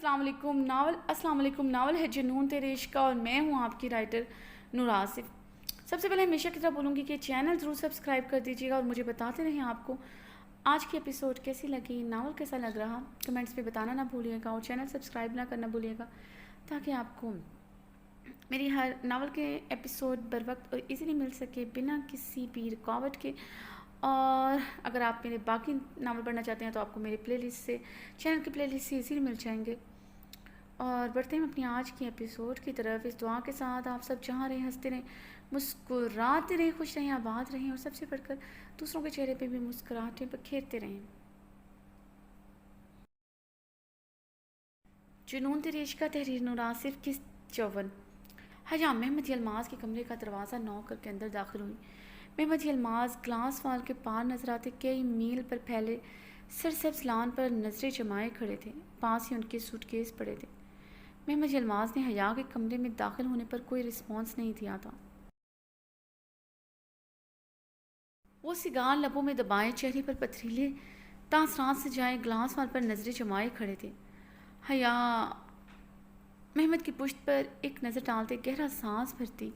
السلام علیکم ناول ہے جنون تیرے عشق کا، اور میں ہوں آپ کی رائٹر نور آصف۔ سب سے پہلے ہمیشہ کی طرح بولوں گی کہ چینل ضرور سبسکرائب کر دیجیے گا اور مجھے بتاتے رہیں آپ کو آج کی ایپیسوڈ کیسی لگی، ناول کیسا لگ رہا، کمنٹس پہ بتانا نہ بھولیے گا اور چینل سبسکرائب نہ کرنا بھولیے گا تاکہ آپ کو میری ہر ناول کے ایپیسوڈ بر وقت اور ایزیلی مل سکے بنا کسی بھی رکاوٹ کے۔ اور اگر آپ میرے باقی ناول پڑھنا چاہتے ہیں تو آپ کو میرے پلے لسٹ سے، چینل کی پلے لسٹ سے ایزیلی مل جائیں گے۔ اور بڑھتے ہیں اپنی آج کی ایپیسوڈ کی طرف، اس دعا کے ساتھ آپ سب جہاں رہیں ہنستے رہیں، مسکراتے رہیں، خوش رہیں، آباد رہیں، اور سب سے بڑھ کر دوسروں کے چہرے پہ بھی مسکراہٹیں بکھیرتے رہیں۔ جنون تیرے عشق کا، تحریر نور آصف کی 54۔ حیام محمد الماس کے کمرے کا دروازہ نوک کر کے اندر داخل ہوئی۔ محمد الماس گلاس وال کے پار نظر آتے کئی میل پر پھیلے سرسبز لان پر نظریں جمائے کھڑے تھے، پاس ہی ان کے سوٹ کیس پڑے تھے۔ محمد الماس نے حیا کے کمرے میں داخل ہونے پر کوئی رسپانس نہیں دیا تھا۔ وہ سگار لبوں میں دبائے، چہرے پر پتھریلے تاثرات سے جائے گلاس وال پر نظریں جمائے کھڑے تھے۔ حیا محمد کی پشت پر ایک نظر ڈالتے گہرا سانس بھرتی،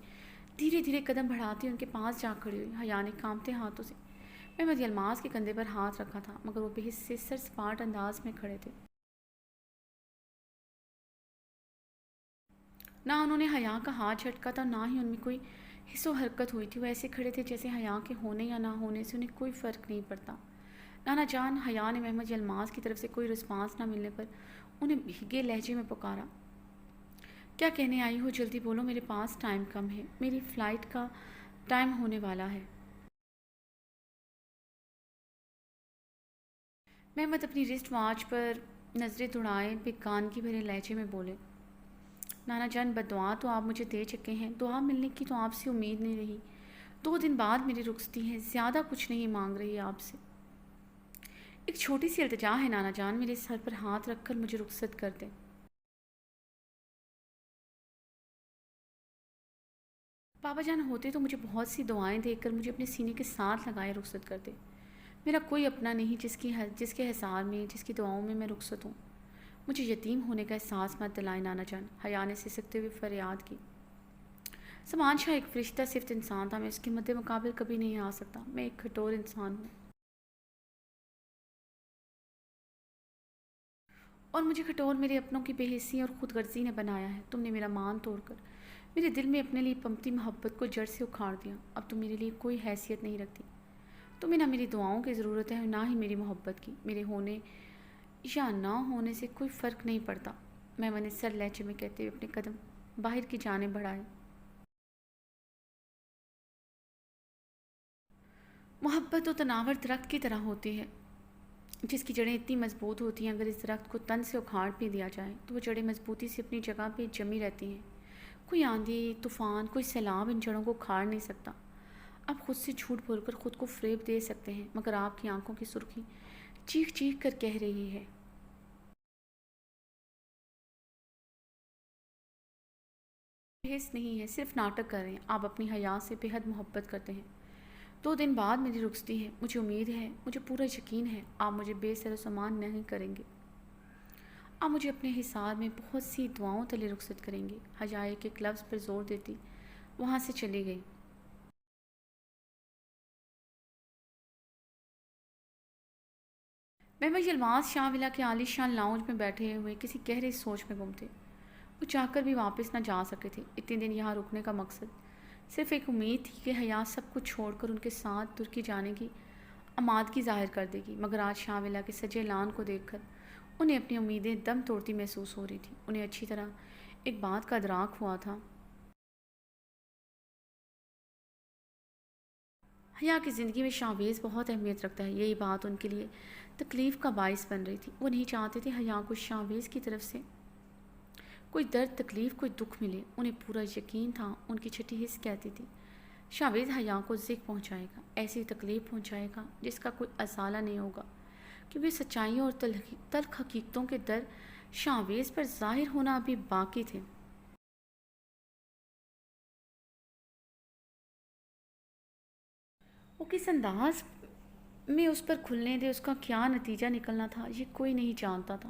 دھیرے دھیرے قدم بڑھاتی ان کے پاس جا کھڑی ہوئی۔ حیا نے کانپتے ہاتھوں سے محمد الماس کے کندھے پر ہاتھ رکھا تھا، مگر وہ بے حس سے سر سپاٹ انداز میں کھڑے تھے۔ نہ انہوں نے حیا کا ہاتھ جھٹکا تھا، نہ ہی ان میں کوئی حس و حرکت ہوئی تھی۔ وہ ایسے کھڑے تھے جیسے حیا کے ہونے یا نہ ہونے سے انہیں کوئی فرق نہیں پڑتا۔ نانا جان، حیا نے محمد الماس کی طرف سے کوئی رسپانس نہ ملنے پر انہیں بھیگے لہجے میں پکارا۔ کیا کہنے آئی ہو؟ جلدی بولو، میرے پاس ٹائم کم ہے، میری فلائٹ کا ٹائم ہونے والا ہے۔ محمد اپنی رسٹ واچ پر نظریں دوڑائے بیگانگی بھرے لہجے میں بولے، نانا جان، بددعا تو آپ مجھے دے چکے ہیں، دعا ملنے کی تو آپ سے امید نہیں رہی۔ 2 دن بعد میری رخصتی ہے، زیادہ کچھ نہیں مانگ رہی آپ سے۔ ایک چھوٹی سی التجا ہے نانا جان، میرے سر پر ہاتھ رکھ کر مجھے رخصت کر دیں۔ بابا جان ہوتے تو مجھے بہت سی دعائیں دے کر مجھے اپنے سینے کے ساتھ لگائے رخصت کر دے۔ میرا کوئی اپنا نہیں جس کے حصار میں، جس کی دعاؤں میں رخصت ہوں۔ مجھے یتیم ہونے کا احساس مت دلائیں نانا جان، حیا نے سسکتے ہوئے فریاد کی۔ زمان شاہ ایک فرشتہ صفت انسان تھا، میں اس کے مد مقابل کبھی نہیں آ سکتا، میں ایک کھٹور انسان ہوں، اور مجھے کھٹور میرے اپنوں کی بے حسی اور خود غرضی نے بنایا ہے۔ تم نے میرا مان توڑ کر میرے دل میں اپنے لیے پنپتی محبت کو جڑ سے اکھاڑ دیا۔ اب تم میرے لیے کوئی حیثیت نہیں رکھتی، تمہیں نہ میری دعاؤں کی ضرورت ہے نہ ہی میری محبت کی۔ میرے ہونے یا نہ ہونے سے کوئی فرق نہیں پڑتا، میں نے سر لہجے میں کہتے ہوئے اپنے قدم باہر کی جانب بڑھائے۔ محبت تو تناور درخت کی طرح ہوتی ہے، جس کی جڑیں اتنی مضبوط ہوتی ہیں، اگر اس درخت کو تن سے اکھاڑ بھی دیا جائے تو وہ جڑیں مضبوطی سے اپنی جگہ پہ جمی رہتی ہیں۔ کوئی آندھی، طوفان، کوئی سیلاب ان جڑوں کو اکھاڑ نہیں سکتا۔ آپ خود سے جھوٹ بول کر خود کو فریب دے سکتے ہیں، مگر آپ کی آنکھوں کی سرخی چیخ چیخ کر کہہ رہی ہے حس نہیں ہے، صرف ناٹک کر رہے ہیں۔ آپ اپنی حیا سے بے حد محبت کرتے ہیں۔ 2 دن بعد میری رخصتی ہے، مجھے امید ہے، مجھے پورا یقین ہے آپ مجھے بے سر و سامان نہیں کریں گے، آپ مجھے اپنے حصار میں بہت سی دعاؤں تلے رخصت کریں گے۔ حیا کے ایک لفظ پر زور دیتی وہاں سے چلی گئی۔ محمد الماس شاہ ولا کے عالی شان لاؤنج میں بیٹھے ہوئے کسی گہری سوچ میں گم تھے۔ وہ چاہ کر بھی واپس نہ جا سکے تھے۔ اتنے دن یہاں رکنے کا مقصد صرف ایک امید تھی کہ حیا سب کچھ چھوڑ کر ان کے ساتھ ترکی جانے کی آمادگی ظاہر کر دے گی، مگر آج شاہ ولا کے سجے لان کو دیکھ کر انہیں اپنی امیدیں دم توڑتی محسوس ہو رہی تھی۔ انہیں اچھی طرح ایک بات کا ادراک ہوا تھا، حیا کی زندگی میں شاہویز بہت اہمیت رکھتا ہے۔ یہی بات ان کے لیے تکلیف کا باعث بن رہی تھی۔ وہ نہیں چاہتے تھے حیا کو شاہویز کی طرف سے کوئی درد، تکلیف، کوئی دکھ ملے۔ انہیں پورا یقین تھا، ان کی چھٹی حس کہتی تھی، شاہویز حیا کو ذکر پہنچائے گا، ایسی تکلیف پہنچائے گا جس کا کوئی ازالہ نہیں ہوگا، کیونکہ سچائیوں اور تلخ حقیقتوں کے در شاہویز پر ظاہر ہونا ابھی باقی تھے۔ وہ کس انداز میں اس پر کھلنے دے، اس کا کیا نتیجہ نکلنا تھا، یہ کوئی نہیں جانتا تھا۔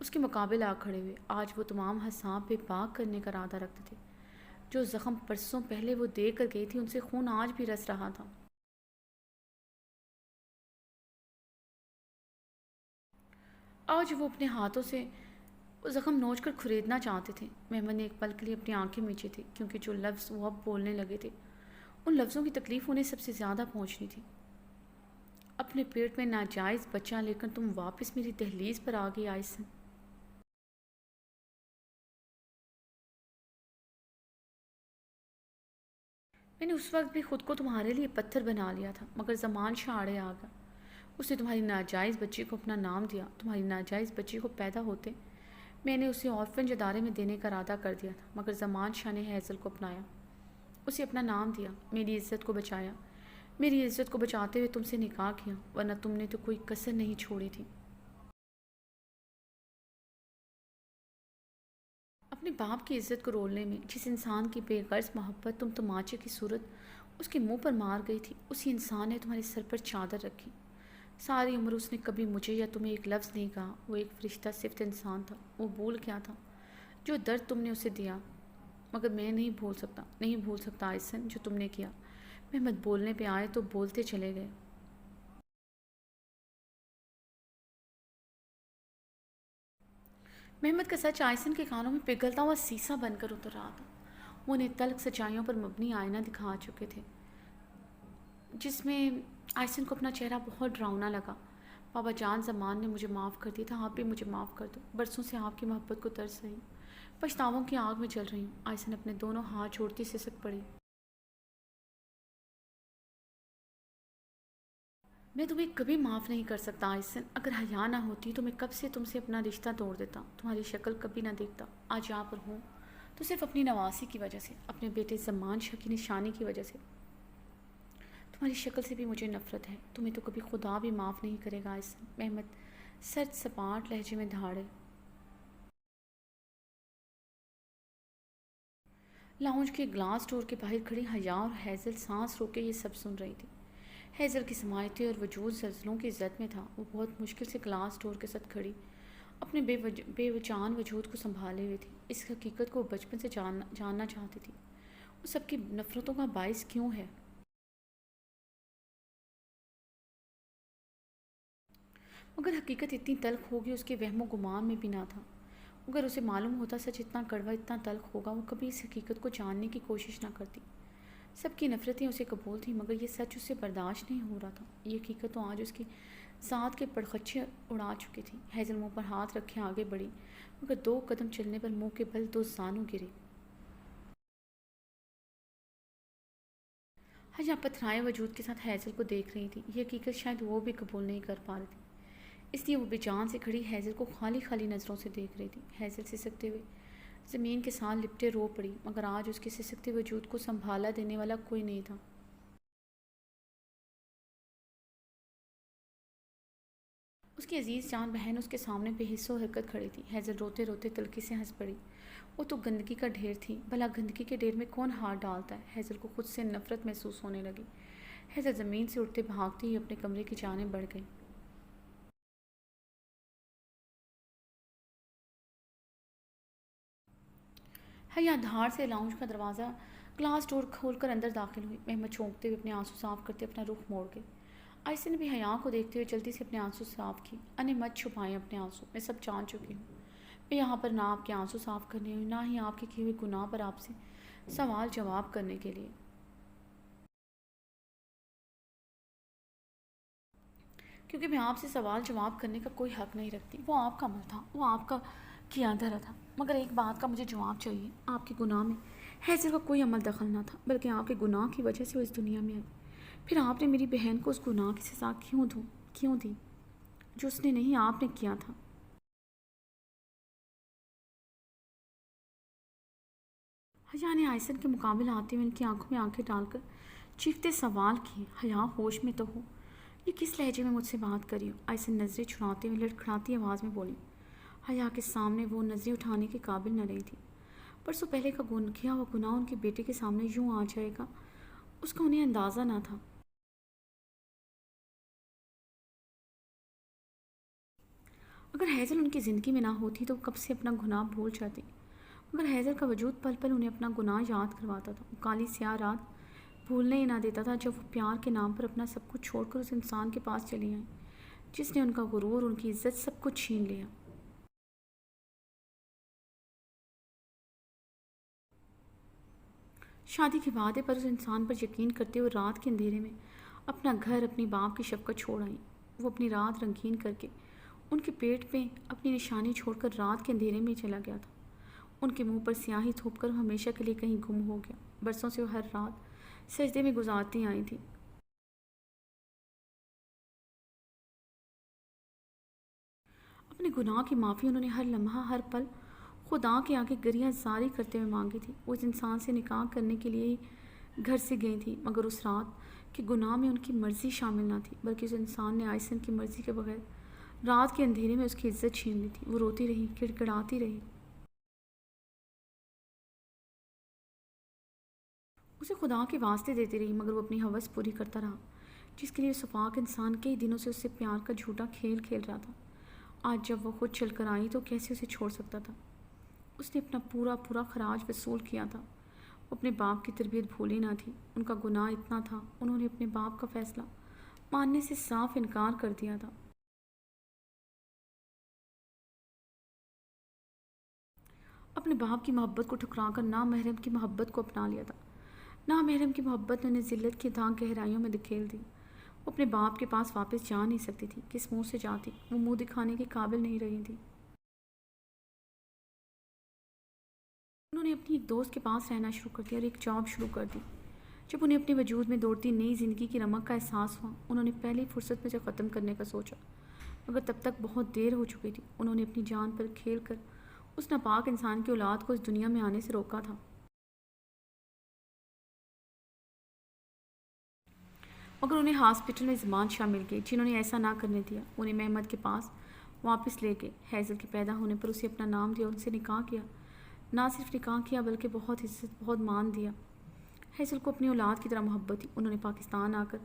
اس کے مقابل آ کھڑے ہوئے۔ آج وہ تمام حساب بے پاک کرنے کا ارادہ رکھتے تھے۔ جو زخم برسوں پہلے وہ دے کر گئی تھی ان سے خون آج بھی رس رہا تھا۔ آج وہ اپنے ہاتھوں سے وہ زخم نوچ کر کھریدنا چاہتے تھے۔ محمد نے ایک پل کے لیے اپنی آنکھیں میچی تھی، کیونکہ جو لفظ وہ اب بولنے لگے تھے ان لفظوں کی تکلیف انہیں سب سے زیادہ پہنچنی تھی۔ اپنے پیٹ میں ناجائز بچہ لے کر تم واپس میری دہلیز پر آ گئی آئسن۔ میں نے اس وقت بھی خود کو تمہارے لیے پتھر بنا لیا تھا، مگر زمان شاہ آڑے آ گیا۔ اس نے تمہاری ناجائز بچی کو اپنا نام دیا۔ تمہاری ناجائز بچی کو پیدا ہوتے میں نے اسے اورفنج ادارے میں دینے کا ارادہ کر دیا تھا، مگر زمان شاہ نے ہیزل کو اپنایا، اسے اپنا نام دیا، میری عزت کو بچایا۔ میری عزت کو بچاتے ہوئے تم سے نکاح کیا، ورنہ تم نے تو کوئی کسر نہیں چھوڑی تھی۔ اپنے باپ کی عزت کو رولنے میں جس انسان کی بے غرض محبت تم تماچے کی صورت اس کے منہ پر مار گئی تھی، اسی انسان نے تمہارے سر پر چادر رکھی۔ ساری عمر اس نے کبھی مجھے یا تمہیں ایک لفظ نہیں کہا۔ وہ ایک فرشتہ صفت انسان تھا۔ وہ بھول گیا تھا جو درد تم نے اسے دیا، مگر میں نہیں بھول سکتا آئسن جو تم نے کیا۔ محمد بولنے پہ آئے تو بولتے چلے گئے۔ محمد کا سچ آئسن کے کانوں میں پگھلتا ہوا سیسا بن کر اتر رہا تھا۔ وہ انہیں تلخ سچائیوں پر مبنی آئینہ دکھا چکے تھے، جس میں آئسن کو اپنا چہرہ بہت ڈراؤنا لگا۔ بابا جان زمان نے مجھے معاف کر دیا تھا، آپ بھی مجھے معاف کر دو۔ برسوں سے آپ کی محبت کو ترس رہی ہوں، پچھتاووں کی آگ میں جل رہی ہوں۔ آئسن اپنے دونوں ہاتھ چھوڑتی سسک پڑی۔ میں تمہیں کبھی معاف نہیں کر سکتا آئسن۔ اگر حیا نہ ہوتی تو میں کب سے تم سے اپنا رشتہ توڑ دیتا، تمہاری شکل کبھی نہ دیکھتا۔ آج یہاں پر ہوں تو صرف اپنی نواسی کی وجہ سے، اپنے بیٹے زمان شاہ کی نشانی کی وجہ سے۔ تمہاری شکل سے بھی مجھے نفرت ہے، تمہیں تو کبھی خدا بھی معاف نہیں کرے گا آئسن۔ محمد سرد سپاٹ لہجے میں دھاڑے۔ لاؤنج کے گلاس ڈور کے باہر کھڑی حیا اور ہیزل سانس روکے یہ سب سن رہی تھی۔ ہیزل کی سماعتیں اور وجود زلزلوں کی زد میں تھا۔ وہ بہت مشکل سے گلاس ڈور کے ساتھ کھڑی اپنے بے وجان وجود کو سنبھالے ہوئے تھی۔ اس حقیقت کو وہ بچپن سے جاننا چاہتی تھی، وہ سب کی نفرتوں کا باعث کیوں ہے؟ مگر حقیقت اتنی تلخ ہوگی اس کے وہم و گمان میں بھی نہ تھا۔ اگر اسے معلوم ہوتا سچ اتنا کڑوا اتنا تلخ ہوگا، وہ کبھی اس حقیقت کو جاننے کی کوشش نہ کرتی۔ سب کی نفرتیں اسے قبول تھیں، مگر یہ سچ اسے برداشت نہیں ہو رہا تھا۔ یہ حقیقت تو آج اس کی ذات کے پڑخچے اڑا چکی تھی۔ ہیزل منہ پر ہاتھ رکھے آگے بڑھی، مگر 2 قدم چلنے پر منہ کے بل 2 زانوں گرے۔ حیا پتھرائے وجود کے ساتھ ہیزل کو دیکھ رہی تھی۔ یہ حقیقت شاید وہ بھی قبول نہیں کر پا رہی تھی، اس لیے وہ بے جان سے کھڑی ہیزل کو خالی خالی نظروں سے دیکھ رہی تھی۔ ہیزل سسکتے ہوئے زمین کے ساتھ لپٹے رو پڑی، مگر آج اس کے سسکتے وجود کو سنبھالا دینے والا کوئی نہیں تھا۔ اس کی عزیز جان بہن اس کے سامنے بے حس و حرکت کھڑی تھی۔ ہیزل روتے روتے تلخی سے ہنس پڑی۔ وہ تو گندگی کا ڈھیر تھی، بھلا گندگی کے ڈھیر میں کون ہاتھ ڈالتا ہے؟ ہیزل کو خود سے نفرت محسوس ہونے لگی۔ ہیزل زمین سے اٹھتے بھاگتی ہوئی اپنے کمرے کی جانب بڑھ گئی۔ حیا دھاڑ سے لاؤنج کا دروازہ گلاس ڈور کھول کر اندر داخل ہوئی۔ محمد چونکتے ہوئے اپنے آنسو صاف کرتے اپنا رخ موڑ گئے۔ آئسن نے بھی حیا کو دیکھتے ہوئے جلدی سے اپنے آنسو صاف کی۔ انہیں مت چھپائیں اپنے آنسو، میں سب جان چکی ہوں۔ میں یہاں پر نہ آپ کے آنسو صاف کرنے ہوئی، نہ ہی آپ کے کیے ہوئے گناہ پر آپ سے سوال جواب کرنے کے لیے، کیونکہ میں آپ سے سوال جواب کرنے کا کوئی حق نہیں رکھتی۔ وہ آپ کا عمل تھا، وہ آپ کا کیا دھرا تھا، مگر ایک بات کا مجھے جواب چاہیے۔ آپ کے گناہ میں ہیزل کا کوئی عمل دخل نہ تھا، بلکہ آپ کے گناہ کی وجہ سے وہ اس دنیا میں آئی۔ پھر آپ نے میری بہن کو اس گناہ کی سزا کیوں دی جو اس نے نہیں آپ نے کیا تھا؟ حیا نے آئسن کے مقابل آتے ہوئے ان کی آنکھوں میں آنکھیں ڈال کر چیختے سوال کیے، حیا ہوش میں تو ہو؟ یہ کس لہجے میں مجھ سے بات کری ہو؟ آئسن نظریں چھڑاتے ہوئے لڑکھڑاتی آواز میں بولی۔ حیا کے سامنے وہ نظریں اٹھانے کے قابل نہ رہی تھی۔ پرسوں پہلے کا کیا ہوا گناہ ان کے بیٹے کے سامنے یوں آ جائے گا، اس کا انہیں اندازہ نہ تھا۔ اگر حیضل ان کی زندگی میں نہ ہوتی تو وہ کب سے اپنا گناہ بھول جاتی، مگر حیضل کا وجود پل پل انہیں اپنا گناہ یاد کرواتا تھا۔ وہ کالی سیاہ رات بھولنے ہی نہ دیتا تھا جب وہ پیار کے نام پر اپنا سب کچھ چھوڑ کر اس انسان کے پاس چلی آئیں جس نے ان کا غرور، ان کی عزت، سب کچھ چھین لیا۔ شادی کے وعدے پر اس انسان پر یقین کرتے ہوئے رات کے اندھیرے میں اپنا گھر، اپنی باپ کی شفقت چھوڑ آئیں۔ وہ اپنی رات رنگین کر کے ان کے پیٹ پہ اپنی نشانی چھوڑ کر رات کے اندھیرے میں چلا گیا تھا۔ ان کے منہ پر سیاہی تھوپ کر وہ ہمیشہ کے لیے کہیں گم ہو گیا۔ برسوں سے وہ ہر رات سجدے میں گزارتی آئی تھی۔ اپنے گناہ کی معافی انہوں نے ہر لمحہ، ہر پل خدا کے آگے گریہ زاری کرتے ہوئے مانگی تھی۔ وہ اس انسان سے نکاح کرنے کے لیے ہی گھر سے گئی تھی، مگر اس رات کے گناہ میں ان کی مرضی شامل نہ تھی، بلکہ اس انسان نے آئسن کی مرضی کے بغیر رات کے اندھیرے میں اس کی عزت چھین لی تھی۔ وہ روتی رہی، گڑگڑاتی رہی، اسے خدا کے واسطے دیتی رہی، مگر وہ اپنی ہوس پوری کرتا رہا جس کے لیے سفاک انسان کئی دنوں سے اس سے پیار کا جھوٹا کھیل کھیل رہا تھا۔ آج جب وہ خود چل کر آئی تو کیسے اسے چھوڑ سکتا تھا؟ اس نے اپنا پورا خراج وصول کیا تھا۔ وہ اپنے باپ کی تربیت بھولی نہ تھی۔ ان کا گناہ اتنا تھا، انہوں نے اپنے باپ کا فیصلہ ماننے سے صاف انکار کر دیا تھا۔ اپنے باپ کی محبت کو ٹھکرا کر نامحرم کی محبت کو اپنا لیا تھا۔ نامحرم کی محبت نے انہیں ذلت کی تاہ گہرائیوں میں دھکیل دی۔ وہ اپنے باپ کے پاس واپس جا نہیں سکتی تھی، کس منہ سے جاتی؟ وہ منہ دکھانے کے قابل نہیں رہی تھی۔ انہوں نے اپنی ایک دوست کے پاس رہنا شروع کر دیا اور ایک جاب شروع کر دی۔ جب انہیں اپنے وجود میں دوڑتی نئی زندگی کی رمق کا احساس ہوا، انہوں نے پہلی فرصت میں سے ختم کرنے کا سوچا، مگر تب تک بہت دیر ہو چکی تھی۔ انہوں نے اپنی جان پر کھیل کر اس ناپاک انسان کی اولاد کو اس دنیا میں آنے سے روکا تھا، مگر انہیں ہاسپٹل میں زمان شاہ مل گئی جنہوں نے ایسا نہ کرنے دیا۔ انہیں محمد کے پاس واپس لے گئے۔ حیضل کے پیدا ہونے پر اسے اپنا نام دیا اور ان سے نکاح کیا۔ نہ صرف نکاح کیا بلکہ بہت عزت، بہت مان دیا۔ حیضل کو اپنی اولاد کی طرح محبت تھی۔ انہوں نے پاکستان آ کر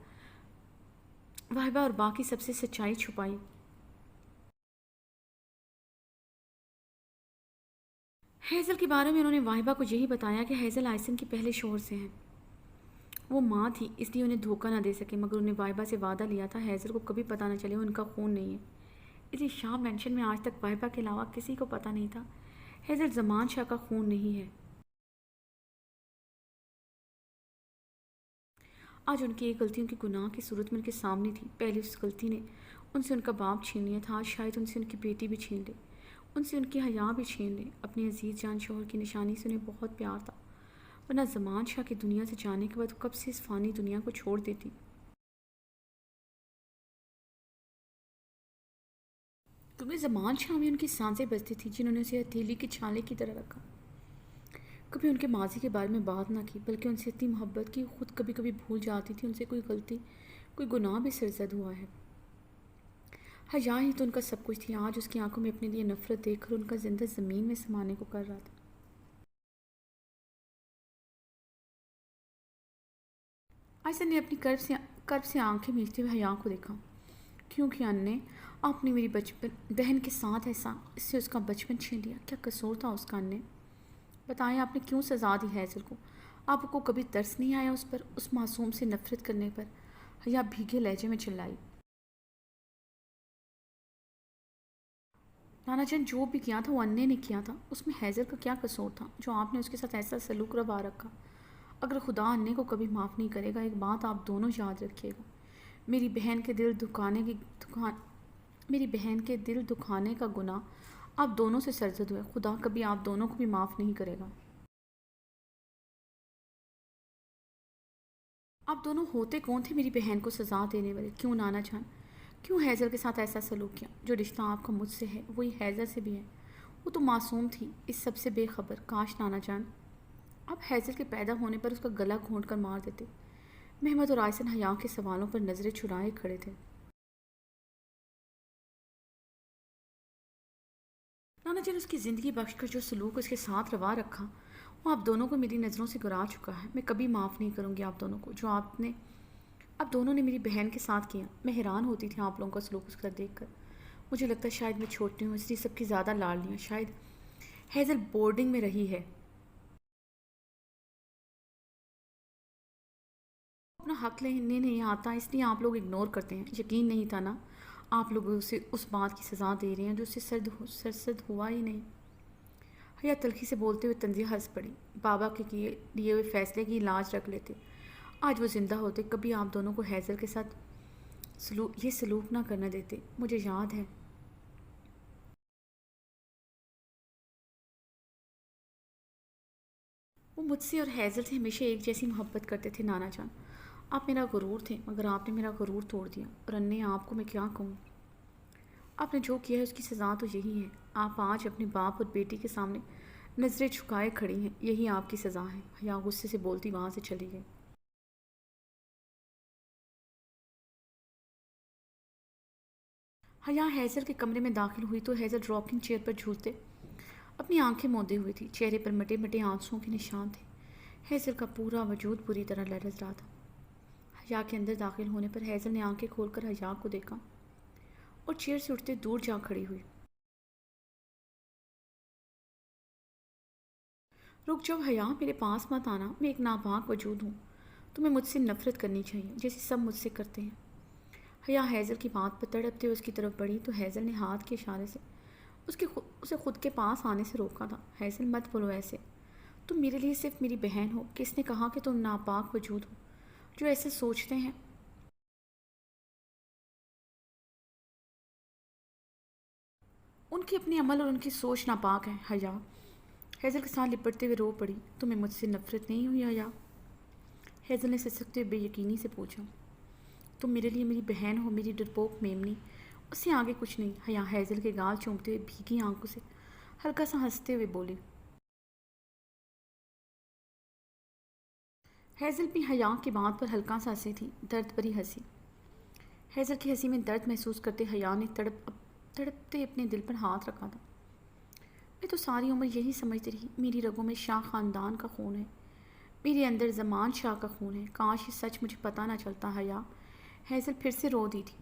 واہبہ اور باقی سب سے سچائی چھپائی۔ حیضل کے بارے میں انہوں نے واہبہ کو یہی بتایا کہ حیضل آئسن کے پہلے شوہر سے ہیں۔ وہ ماں تھی اس لیے انہیں دھوکہ نہ دے سکے، مگر انہیں واہبہ سے وعدہ لیا تھا حیضل کو کبھی پتہ نہ چلے وہ ان کا خون نہیں ہے۔ اس لیے شاہ مینشن میں آج تک واہبہ کے علاوہ کسی کو پتہ نہیں تھا حیضل زمان شاہ کا خون نہیں ہے۔ آج ان کی ایک غلطی ان کے گناہ کی صورت میں ان کے سامنے تھی۔ پہلی اس غلطی نے ان سے ان کا باپ چھین لیا تھا، آج شاید ان سے ان کی بیٹی بھی چھین لے، ان سے ان کی حیا بھی چھین لے۔ اپنے عزیز جان شوہر کی نشانی سے انہیں بہت پیار تھا، ورنہ زمان شاہ کی دنیا سے جانے کے بعد کب سے اس فانی دنیا کو چھوڑ دیتی۔ کیونکہ زمان شاہ میں ان کی سانسیں بجتی تھیں جنہوں نے اسے ہتھیلی کی چھالے کی طرح رکھا، کبھی ان کے ماضی کے بارے میں بات نہ کی، بلکہ ان سے اتنی محبت کی خود کبھی کبھی بھول جاتی تھی ان سے کوئی غلطی، کوئی گناہ بھی سرزد ہوا ہے۔ حیا ہی تو ان کا سب کچھ تھی۔ آج اس کی آنکھوں میں اپنے لیے نفرت دیکھ کر ان کا زندہ زمین میں سمانے کو کر رہا تھا۔ آئسن نے اپنی کرب سے آنکھیں مینچتے ہوئے حیا کو دیکھا۔ کیوں کیا انّے؟ آپ نے میری بہن کے ساتھ ایسا، اس سے اس کا بچپن چھین لیا، کیا قصور تھا اس کا انّے؟ بتائیں آپ نے کیوں سزا دی حیضل کو؟ آپ کو کبھی ترس نہیں آیا اس پر، اس معصوم سے نفرت کرنے پر؟ حیا بھیگے لہجے میں چلائی۔ نانا جان جو بھی کیا تھا وہ انّے نے کیا تھا، اس میں حیضل کا کیا قصور تھا جو آپ نے اس کے ساتھ ایسا سلوک روا رکھا؟ اگر خدا انّے کو کبھی معاف نہیں کرے گا، ایک بات آپ دونوں یاد رکھیے گا، میری بہن کے دل دکھانے کا گناہ آپ دونوں سے سرزد ہوئے، خدا کبھی آپ دونوں کو بھی معاف نہیں کرے گا۔ آپ دونوں ہوتے کون تھے میری بہن کو سزا دینے والے؟ کیوں نانا جان؟ کیوں حیضل کے ساتھ ایسا سلوک کیا؟ جو رشتہ آپ کا مجھ سے ہے وہی حیضل سے بھی ہے، وہ تو معصوم تھی، اس سب سے بے خبر۔ کاش نانا جان آپ حیضل کے پیدا ہونے پر اس کا گلا گھونٹ کر مار دیتے۔ محمد اور آئسن حیا کے سوالوں پر نظریں چرائے کھڑے تھے۔ نانا جان اس کی زندگی بخش کر جو سلوک اس کے ساتھ روا رکھا وہ آپ دونوں کو میری نظروں سے گرا چکا ہے، میں کبھی معاف نہیں کروں گی آپ دونوں کو، جو آپ دونوں نے میری بہن کے ساتھ کیا۔ میں حیران ہوتی تھی آپ لوگوں کا سلوک اس کا دیکھ کر، مجھے لگتا ہے شاید میں چھوٹی ہوں اس لیے سب کی زیادہ لاڈلی ہوں. شاید ہیزل بورڈنگ میں رہی ہے. اپنا حق لینے نہیں آتا اس لیے آپ لوگ اگنور کرتے ہیں. یقین نہیں تھا نا آپ لوگ اسے اس بات کی سزا دے رہے ہیں جو اسے سرزد ہوا ہی نہیں. حیا تلخی سے بولتے ہوئے تنزیہ ہنس پڑی. بابا کے لیے ہوئے فیصلے کی لاج رکھ لیتے. آج وہ زندہ ہوتے کبھی آپ دونوں کو ہیزل کے ساتھ یہ سلوک نہ کرنے دیتے. مجھے یاد ہے وہ مجھ سے اور ہیزل سے ہمیشہ ایک جیسی محبت کرتے تھے. نانا جان آپ میرا غرور تھے مگر آپ نے میرا غرور توڑ دیا. اور انے آپ کو میں کیا کہوں. آپ نے جو کیا ہے اس کی سزا تو یہی ہے. آپ آج اپنے باپ اور بیٹی کے سامنے نظریں جھکائے کھڑی ہیں. یہی آپ کی سزا ہے. حیا غصے سے بولتی وہاں سے چلی گئی. حیا ہیزل کے کمرے میں داخل ہوئی تو ہیزل راکنگ چیئر پر جھولتے اپنی آنکھیں موندے ہوئی تھی. چہرے پر مٹے مٹے آنسوؤں کے نشان تھے. ہیزل کا پورا وجود بری طرح لرز رہا تھا. حیا کے اندر داخل ہونے پر ہیزل نے آنکھیں کھول کر حیا کو دیکھا اور چیئر سے اٹھتے دور جا کھڑی ہوئی. رک جاؤ حیا میرے پاس مت آنا. میں ایک ناپاک وجود ہوں. تمہیں مجھ سے نفرت کرنی چاہیے جیسے سب مجھ سے کرتے ہیں. حیا ہیزل کی بات پر تڑپتے ہوئے اس کی طرف بڑھی تو ہیزل نے ہاتھ کے اشارے سے اسے خود کے پاس آنے سے روکا تھا. ہیزل مت بولو ایسے. تم میرے لیے صرف میری بہن ہو. کس نے کہا کہ تم ناپاک وجود ہو جو ایسے سوچتے ہیں. ان کے اپنے عمل اور ان کی سوچ ناپاک ہے. حیا ہیزل کے ساتھ لپٹتے ہوئے رو پڑی. تمہیں مجھ سے نفرت نہیں ہوئی حیا. ہیزل نے سسکتے ہوئے بے یقینی سے پوچھا. تم میرے لیے میری بہن ہو میری ڈرپوک میمنی. اس سے آگے کچھ نہیں. حیا ہیزل کے گال چومتے ہوئے بھیگی آنکھوں سے ہلکا سا ہنستے ہوئے بولی. ہیزل بھی حیا کی بات پر ہلکا سا ہنسی تھی. درد بھری ہنسی. ہیزل کی ہنسی میں درد محسوس کرتے حیا نے تڑپتے اپنے دل پر ہاتھ رکھا تھا. میں تو ساری عمر یہی سمجھتی رہی میری رگوں میں شاہ خاندان کا خون ہے. میرے اندر زمان شاہ کا خون ہے. کاش یہ سچ مجھے پتہ نہ چلتا. حیا ہیزل پھر سے رو دی تھی.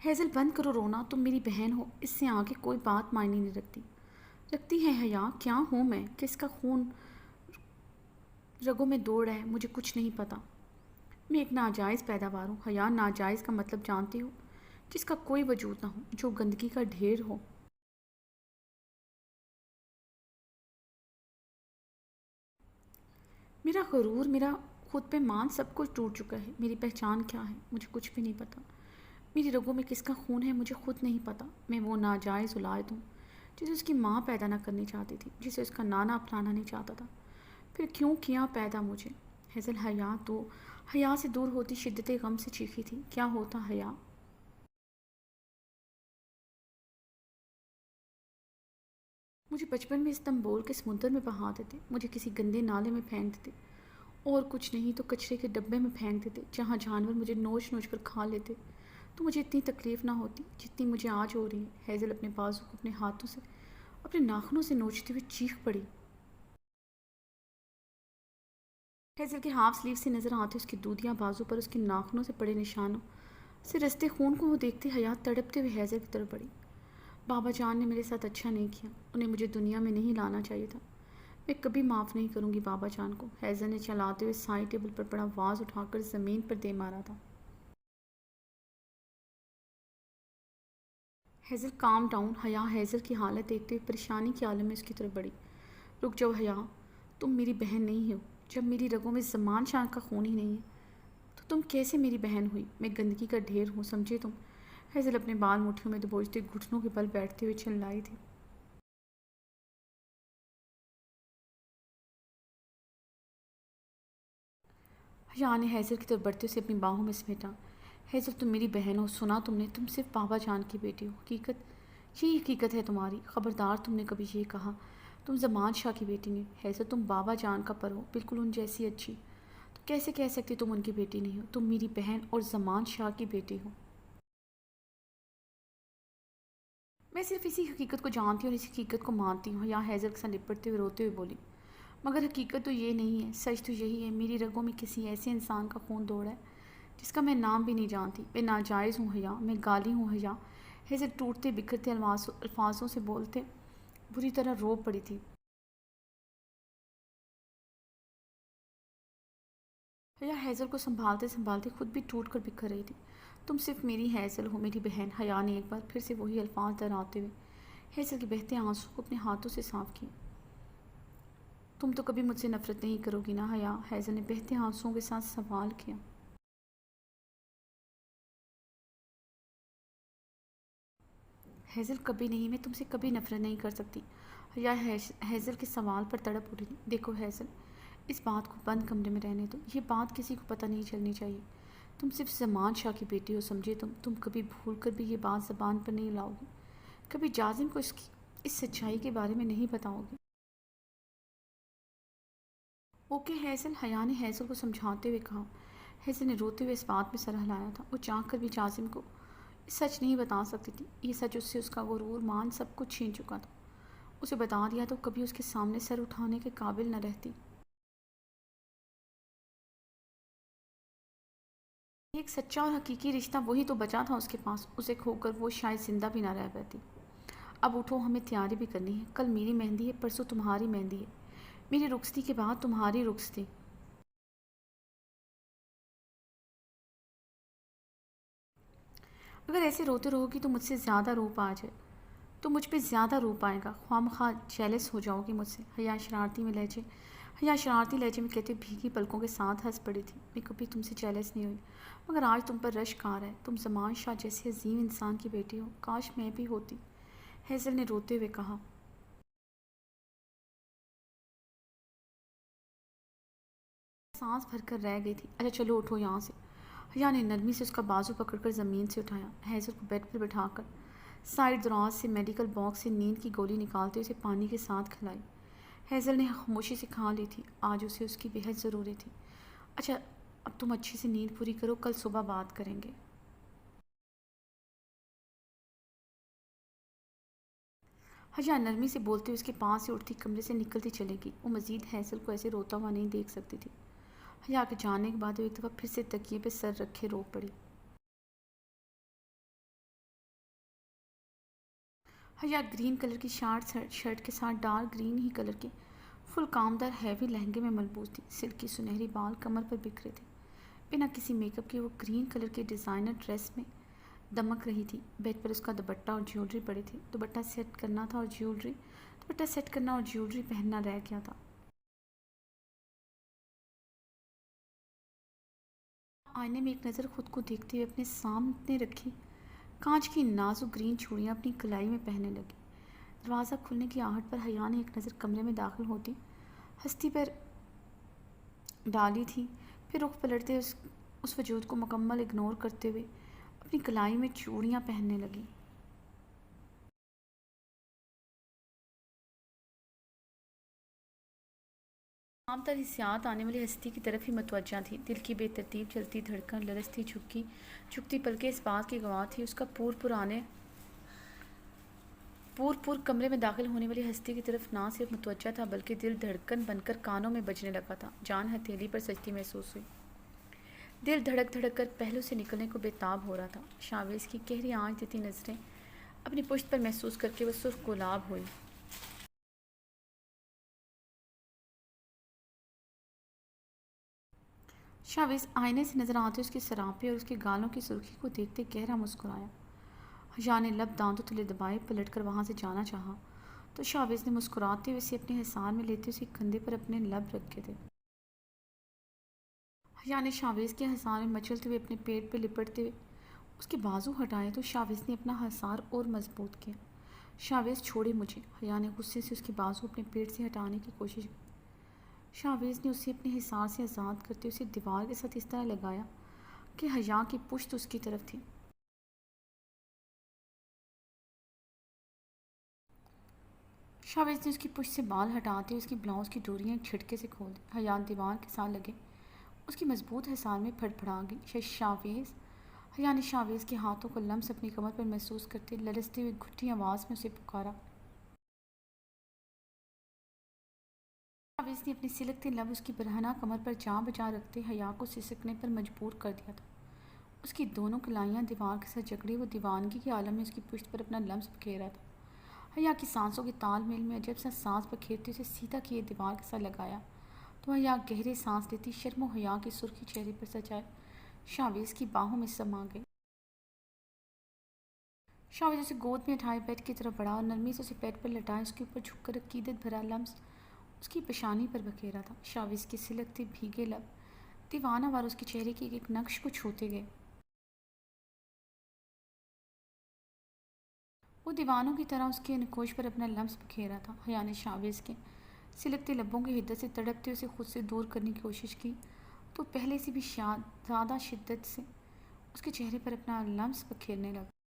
ہیزل بند کرو رونا. تم میری بہن ہو. اس سے آگے کوئی بات معنی نہیں رکھتی ہے. حیا کیا ہوں میں. کس کا خون رگوں میں دوڑ رہا ہے مجھے کچھ نہیں پتا. میں ایک ناجائز پیداوار ہوں. حیا ناجائز کا مطلب جانتی ہو. جس کا کوئی وجود نہ ہو. جو گندگی کا ڈھیر ہو. میرا غرور میرا خود پہ مان سب کچھ ٹوٹ چکا ہے. میری پہچان کیا ہے مجھے کچھ بھی نہیں پتا. میری رگوں میں کس کا خون ہے مجھے خود نہیں پتا. میں وہ ناجائز اولاد ہوں جسے اس کی ماں پیدا نہ کرنی چاہتی تھی. جسے اس کا نانا اپنانا نہیں چاہتا تھا. پھر کیوں کیا پیدا مجھے. ہیزل حیا سے دور ہوتی شدت غم سے چیخی تھی. کیا ہوتا حیا. مجھے بچپن میں اس تنبول کے سمندر میں بہا دیتے. مجھے کسی گندے نالے میں پھینک دیتے. اور کچھ نہیں تو کچرے کے ڈبے میں پھینک دیتے جہاں جانور مجھے نوچ نوچ کر کھا لیتے تو مجھے اتنی تکلیف نہ ہوتی جتنی مجھے آج ہو رہی ہے. ہیزل اپنے بازو کو اپنے ہاتھوں سے اپنے ناخنوں سے نوچتے ہوئے چیخ پڑی. ہیزل کے ہاف سلیو سے نظر آتے اس کے دودھیا بازو پر اس کے ناخنوں سے پڑے نشانوں سے رستے خون کو وہ دیکھتے حیا تڑپتے ہوئے ہیزل کی طرف بڑھی. بابا جان نے میرے ساتھ اچھا نہیں کیا. انہیں مجھے دنیا میں نہیں لانا چاہیے تھا. میں کبھی معاف نہیں کروں گی بابا جان کو. ہیزل نے چلاتے ہوئے سائڈ ٹیبل پر پڑا واز اٹھا کر زمین پر دے مارا تھا. Hazel calm down. حیا ہیزل کی حالت دیکھتے ہوئے پریشانی کے عالم میں اس کی طرف بڑھی. رک جاؤ حیا. تم میری بہن نہیں ہو. جب میری رگوں میں زمان شاہ کا خون ہی نہیں ہے تو تم کیسے میری بہن ہوئی. میں گندگی کا ڈھیر ہوں سمجھے تم. ہیزل اپنے بال مٹھیوں میں دبوچتے گھٹنوں کے بل بیٹھتے ہوئے چلائی تھی. حیا نے ہیزل کی طرف بڑھتے اسے اپنی باہوں میں سمیٹا. ہیزل تم میری بہن ہو. سنا تم نے. تم صرف بابا جان کی بیٹی ہو. یہی حقیقت ہے تمہاری. خبردار تم نے کبھی یہ کہا تم زمان شاہ کی بیٹی نہیں. ہیزل تم بابا جان کا پر ہو بالکل ان جیسی اچھی. تو کیسے کہہ سکتی تم ان کی بیٹی نہیں ہو. تم میری بہن اور زمان شاہ کی بیٹی ہو. میں صرف اسی حقیقت کو جانتی ہوں اور اسی حقیقت کو مانتی ہوں. یا ہیزل کے ساتھ لپٹتے ہوئے روتے ہوئے بولی. مگر حقیقت تو یہ نہیں ہے. سچ تو یہی ہے میری رگوں میں کسی ایسے انسان کا خون دوڑا ہے جس کا میں نام بھی نہیں جانتی، میں ناجائز ہوں حیا، میں گالی ہوں حیا، ہیزل ٹوٹتے بکھرتے الفاظوں سے بولتے بری طرح رو پڑی تھی۔ حیا ہیزل کو سنبھالتے سنبھالتے خود بھی ٹوٹ کر بکھر رہی تھی۔ تم صرف میری ہیزل ہو، میری بہن، حیا نے ایک بار پھر سے وہی الفاظ دہراتے ہوئے ہیزل کے بہتے آنسوں کو اپنے ہاتھوں سے صاف کیا۔ تم تو کبھی مجھ سے نفرت نہیں کرو گی نا حیا؟ ہیزل نے بہتے آنسوؤں کے ساتھ سوال کیا۔ ہیزل کبھی نہیں، میں تم سے کبھی نفرت نہیں کر سکتی۔ حیا ہیزل کے سوال پر تڑپ اٹھی۔ دیکھو ہیزل، اس بات کو بند کمرے میں رہنے دو، یہ بات کسی کو پتہ نہیں چلنی چاہیے۔ تم صرف زمان شاہ کی بیٹی ہو، سمجھے؟ تم کبھی بھول کر بھی یہ بات زبان پر نہیں لاؤ گی، کبھی جازم کو اس سچائی کے بارے میں نہیں بتاؤ گی۔ اوکے ہیزل، حیا نے ہیزل کو سمجھاتے ہوئے کہا۔ ہیزل نے روتے ہوئے اس بات میں سر ہلایا تھا، وہ چاہ کر بھی جازم کو سچ نہیں بتا سکتی تھی۔ یہ سچ اس سے اس کا غرور، مان، سب کچھ چھین چکا تھا۔ اسے بتا دیا تو کبھی اس کے سامنے سر اٹھانے کے قابل نہ رہتی۔ ایک سچا اور حقیقی رشتہ، وہی تو بچا تھا اس کے پاس، اسے کھو کر وہ شاید زندہ بھی نہ رہ پاتی۔ اب اٹھو، ہمیں تیاری بھی کرنی ہے، کل میری مہندی ہے، پرسوں تمہاری مہندی ہے، میری رخصتی کے بعد تمہاری رخصتی۔ اگر ایسے روتے رہو گی تو مجھ سے زیادہ روپ آ جائے، تو مجھ پہ زیادہ روپ آئے گا، خواہ جیلس ہو جاؤ گی مجھ سے۔ حیا شرارتی لہجے میں کہتے بھیگی پلکوں کے ساتھ ہنس پڑی تھی۔ میں کبھی تم سے جیلس نہیں ہوئی، مگر آج تم پر رشک آ رہا ہے۔ تم زمان شاہ جیسے عظیم انسان کی بیٹی ہو، کاش میں بھی ہوتی، ہیزل نے روتے ہوئے کہا۔ سانس بھر کر رہ گئی تھی۔ اچھا چلو اٹھو یہاں سے۔ حیا نے نرمی سے اس کا بازو پکڑ کر زمین سے اٹھایا، ہیزل کو بیڈ پر بٹھا کر سائڈ دراز سے میڈیکل باکس سے نیند کی گولی نکالتے اسے پانی کے ساتھ کھلائی۔ ہیزل نے خاموشی سے کھا لی تھی، آج اسے اس کی بہت ضروری تھی۔ اچھا اب تم اچھے سے نیند پوری کرو، کل صبح بات کریں گے۔ حیا نرمی سے بولتے ہوئے اس کے پاس سے اٹھتی کمرے سے نکلتی چلے گی۔ وہ مزید ہیزل کو ایسے روتا ہوا نہیں دیکھ سکتی تھی۔ حیا کے جانے کے بعد وہ ایک دفعہ پھر سے تکیے پہ سر رکھے رو پڑی۔ حیا گرین کلر کی شرٹ کے ساتھ ڈارک گرین ہی کلر کے فل کامدار ہیوی لہنگے میں ملبوس تھی۔ سلکی سنہری بال کمر پر بکھرے تھے، بنا کسی میک اپ کے وہ گرین کلر کے ڈیزائنر ڈریس میں دمک رہی تھی۔ بیڈ پر اس کا دوپٹہ اور جیولری پڑی تھی، دوپٹہ سیٹ کرنا اور جیولری پہننا رہ گیا تھا۔ آئینے میں ایک نظر خود کو دیکھتے ہوئے اپنے سامنے رکھی کانچ کی نازک گرین چوڑیاں اپنی کلائی میں پہننے لگی۔ دروازہ کھلنے کی آہٹ پر حیا نے ایک نظر کمرے میں داخل ہوتی ہستی پر ڈالی تھی، پھر رخ پلٹتے اس وجود کو مکمل اگنور کرتے ہوئے اپنی کلائی میں چوڑیاں پہننے لگی۔ عام تر حسیات آنے والی ہستی کی طرف ہی متوجہ تھی۔ دل کی بے ترتیب چلتی دھڑکن، لرزتی جھکتی پلکیں اس بات کی گواہ تھی اس کا پور کمرے میں داخل ہونے والی ہستی کی طرف نہ صرف متوجہ تھا بلکہ دل دھڑکن بن کر کانوں میں بجنے لگا تھا۔ جان ہتھیلی پر سجتی محسوس ہوئی، دل دھڑک دھڑک کر پہلو سے نکلنے کو بے تاب ہو رہا تھا۔ شاویز کی گہری آنچ دیتی نظریں اپنی پشت پر محسوس کر کے وہ سرخ گلاب ہوئی۔ شاویز آئینے سے نظر آتے اس کے سراپے اور اس کے گالوں کی سرخی کو دیکھتے گہرا مسکرایا۔ حیا نے لب دانتوں تلے دبائے، پلٹ کر وہاں سے جانا چاہا تو شاویز نے مسکراتے ہوئے اسے اپنے حصار میں لیتے اس کے کندھے پر اپنے لب رکھے تھے۔ حیا نے شاویز کے حصار میں مچلتے ہوئے اپنے پیٹ پہ لپٹتے ہوئے اس کے بازو ہٹائے تو شاویز نے اپنا حصار اور مضبوط کیا۔ شاویز چھوڑے مجھے، حیا نے غصے سے اس کے بازو اپنے پیٹ سے ہٹانے کی کوشش کی۔ شاویز نے اسے اپنے حصار سے آزاد کرتے اسے دیوار کے ساتھ اس طرح لگایا کہ حیا کی پشت اس کی طرف تھی۔ شاویز نے اس کی پشت سے بال ہٹاتے اس کی بلاؤز کی ڈوریاں ایک جھٹکے سے کھول دی۔ حیا دیوار کے ساتھ لگے اس کی مضبوط حصار میں پھڑ پھڑا گئی۔ حیا نے شاویز کے ہاتھوں کو لمس اپنی کمر پر محسوس کرتے لرزتے ہوئے گھٹی آواز میں اسے پکارا۔ شاویز نے اپنے سلکتے لب اس کی برہنہ کمر پر جا بجا رکھتے حیا کو سسکنے پر مجبور کر دیا تھا۔ اس کی دونوں کلائیاں دیوار کے ساتھ جکڑی، وہ دیوانگی کے عالم میں اس کی پشت پر اپنا لمس بکھیر رہا تھا۔ حیا کی سانسوں کے تال میل میں عجب سا سانس بکھیرتی اسے سیدھا کیے دیوار کے ساتھ لگایا تو حیا گہرے سانس لیتی، شرم و حیا کی سرخی چہرے پر سجائے شاویز کی باہوں میں سما گئی۔ شاویز اسے گود میں اٹھائے بیڈ کی طرف بڑھا اور نرمی سے اسے بیڈ پر لٹائے اس کے اوپر جھک کر عقیدت بھرا لمس اس کی پیشانی پر بکھیرا تھا۔ شاویز کے سلگتے بھیگے لب دیوانہ وار اس کے چہرے کے ایک ایک نقش کو چھوتے گئے۔ وہ دیوانوں کی طرح اس کے نکوش پر اپنا لمس بکھیرا تھا۔ حیا نے شاویز کے سلگتے لبوں کی حدت سے تڑپتے اسے خود سے دور کرنے کی کوشش کی تو پہلے سے بھی زیادہ شدت سے اس کے چہرے پر اپنا لمس بکھیرنے لگا۔